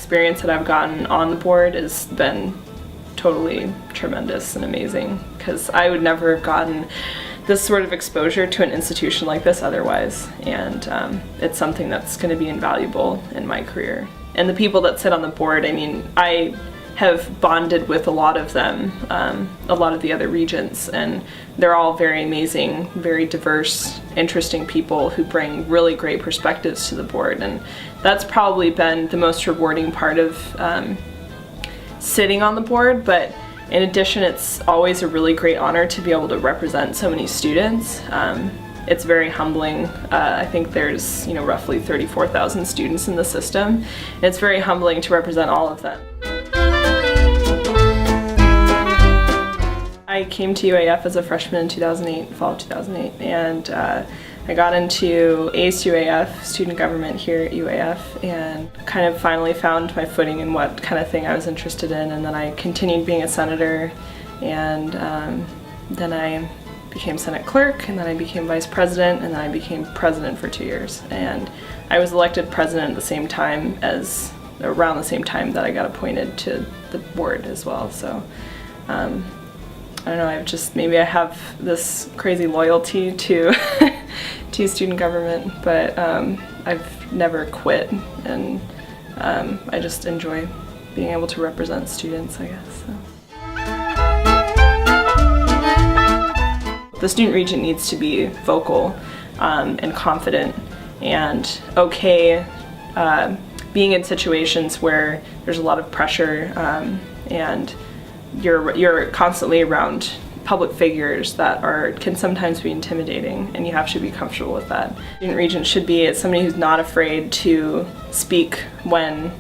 experience that I've gotten on the board has been totally tremendous and amazing, because I would never have gotten this sort of exposure to an institution like this otherwise, and it's something that's going to be invaluable in my career. And the people that sit on the board, I mean, I have bonded with a lot of them, a lot of the other regents, and they're all very amazing, very diverse, interesting people who bring really great perspectives to the board, and that's probably been the most rewarding part of sitting on the board. But in addition, it's always a really great honor to be able to represent so many students. It's very humbling. I think there's, roughly 34,000 students in the system. And it's very humbling to represent all of them. I came to UAF as a freshman in 2008, fall of 2008, and I got into ASUAF, student government here at UAF, and kind of finally found my footing in what kind of thing I was interested in, and then I continued being a senator, and then I became Senate clerk, and then I became vice president, and then I became president for 2 years. And I was elected president at the same time around the same time that I got appointed to the board as well. So I don't know, maybe I have this crazy loyalty to to student government, but I've never quit, and I just enjoy being able to represent students, I guess. So. The student regent needs to be vocal and confident and okay being in situations where there's a lot of pressure and you're constantly around public figures that can sometimes be intimidating, and you have to be comfortable with that. Student regent should be somebody who's not afraid to speak when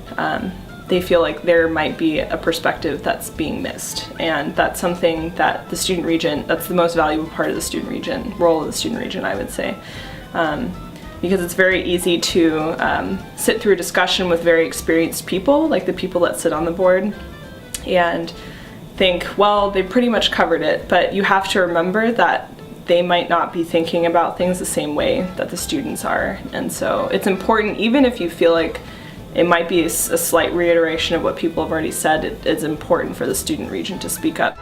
they feel like there might be a perspective that's being missed, and that's something that the student regent, that's the most valuable part of the student regent, role of the student regent, I would say. Because it's very easy to sit through a discussion with very experienced people, like the people that sit on the board, and think, well, they pretty much covered it, but you have to remember that they might not be thinking about things the same way that the students are. And so it's important, even if you feel like it might be a slight reiteration of what people have already said, it's important for the student regent to speak up.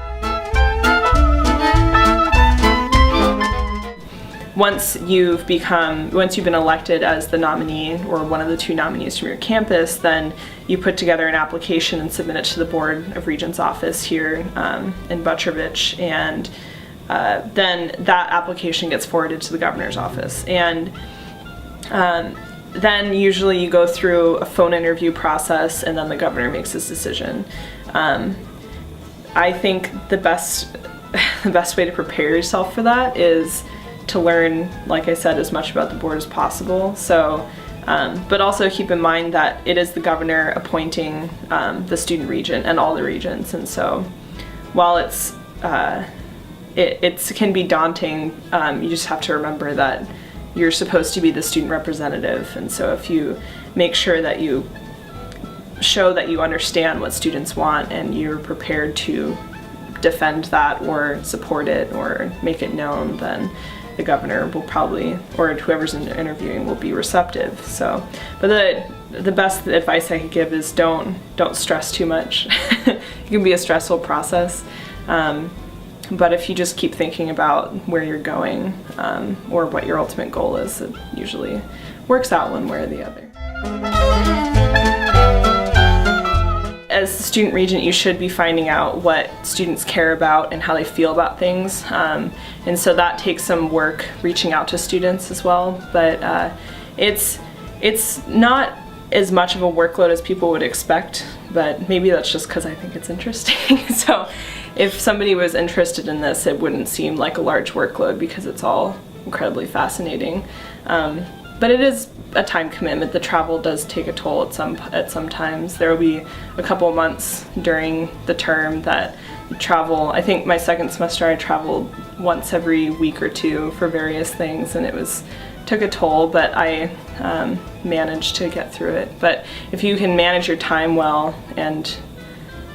Once you've been elected as the nominee or one of the two nominees from your campus, then you put together an application and submit it to the Board of Regents office here in Butrovich, and then that application gets forwarded to the governor's office. And then usually you go through a phone interview process, and then the governor makes his decision. I think the best way to prepare yourself for that is to learn, like I said, as much about the board as possible. So, but also keep in mind that it is the governor appointing the student regent and all the regents, and so while it can be daunting, you just have to remember that you're supposed to be the student representative, and so if you make sure that you show that you understand what students want and you're prepared to defend that or support it or make it known, then the governor will probably, or whoever's interviewing, will be receptive. So, but the best advice I could give is don't stress too much. It can be a stressful process, but if you just keep thinking about where you're going or what your ultimate goal is, it usually works out one way or the other. As the student regent, you should be finding out what students care about and how they feel about things, and so that takes some work reaching out to students as well, but it's not as much of a workload as people would expect, but maybe that's just because I think it's interesting. So if somebody was interested in this, it wouldn't seem like a large workload because it's all incredibly fascinating. But it is a time commitment. The travel does take a toll at some times. There will be a couple months during the term that you travel. I think my second semester I traveled once every week or two for various things, and it took a toll, but I managed to get through it. But if you can manage your time well and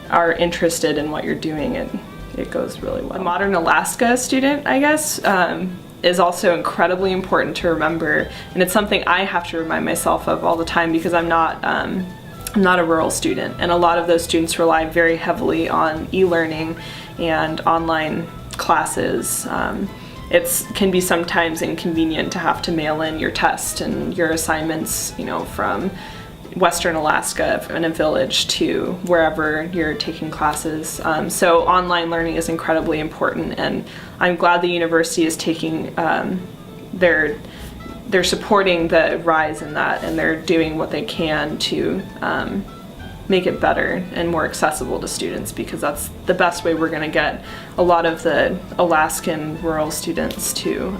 are interested in what you're doing, it goes really well. A modern Alaska student, I guess, is also incredibly important to remember, and it's something I have to remind myself of all the time because I'm not I'm not a rural student, and a lot of those students rely very heavily on e-learning and online classes. It can be sometimes inconvenient to have to mail in your test and your assignments, from Western Alaska in a village to wherever you're taking classes. So online learning is incredibly important, and I'm glad the university is taking they're supporting the rise in that, and they're doing what they can to make it better and more accessible to students, because that's the best way we're going to get a lot of the Alaskan rural students to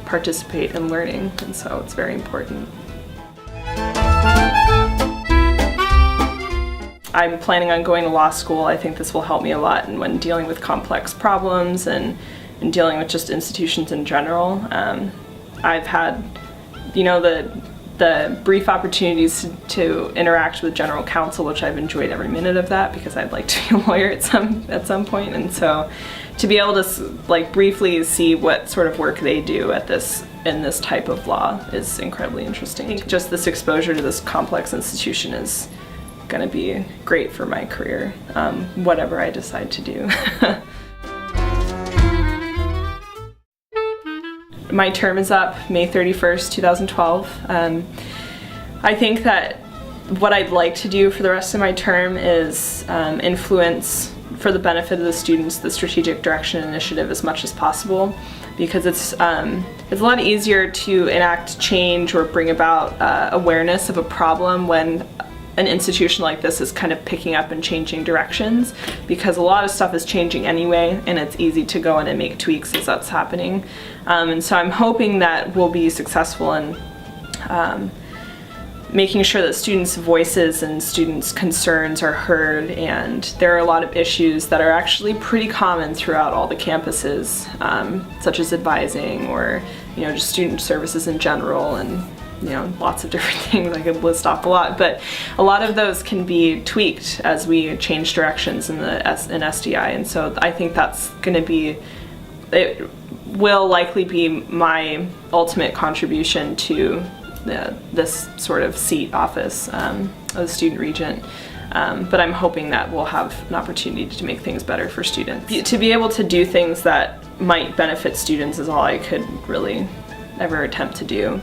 participate in learning, and so it's very important. I'm planning on going to law school. I think this will help me a lot when dealing with complex problems and dealing with just institutions in general. I've had, the brief opportunities to interact with general counsel, which I've enjoyed every minute of that, because I'd like to be a lawyer at some point. And so to be able to briefly see what sort of work they do in this type of law is incredibly interesting. I think just this exposure to this complex institution is going to be great for my career, whatever I decide to do. My term is up May 31st, 2012. I think that what I'd like to do for the rest of my term is influence, for the benefit of the students, the strategic direction initiative as much as possible, because it's a lot easier to enact change or bring about awareness of a problem when an institution like this is kind of picking up and changing directions, because a lot of stuff is changing anyway, and it's easy to go in and make tweaks as that's happening. And so I'm hoping that we'll be successful in making sure that students' voices and students' concerns are heard, and there are a lot of issues that are actually pretty common throughout all the campuses, such as advising or just student services in general, and lots of different things. I could list off a lot, but a lot of those can be tweaked as we change directions in SDI, and so I think that's going to be, it will likely be my ultimate contribution to this sort of seat office of the student regent. But I'm hoping that we'll have an opportunity to make things better for students. To be able to do things that might benefit students is all I could really ever attempt to do.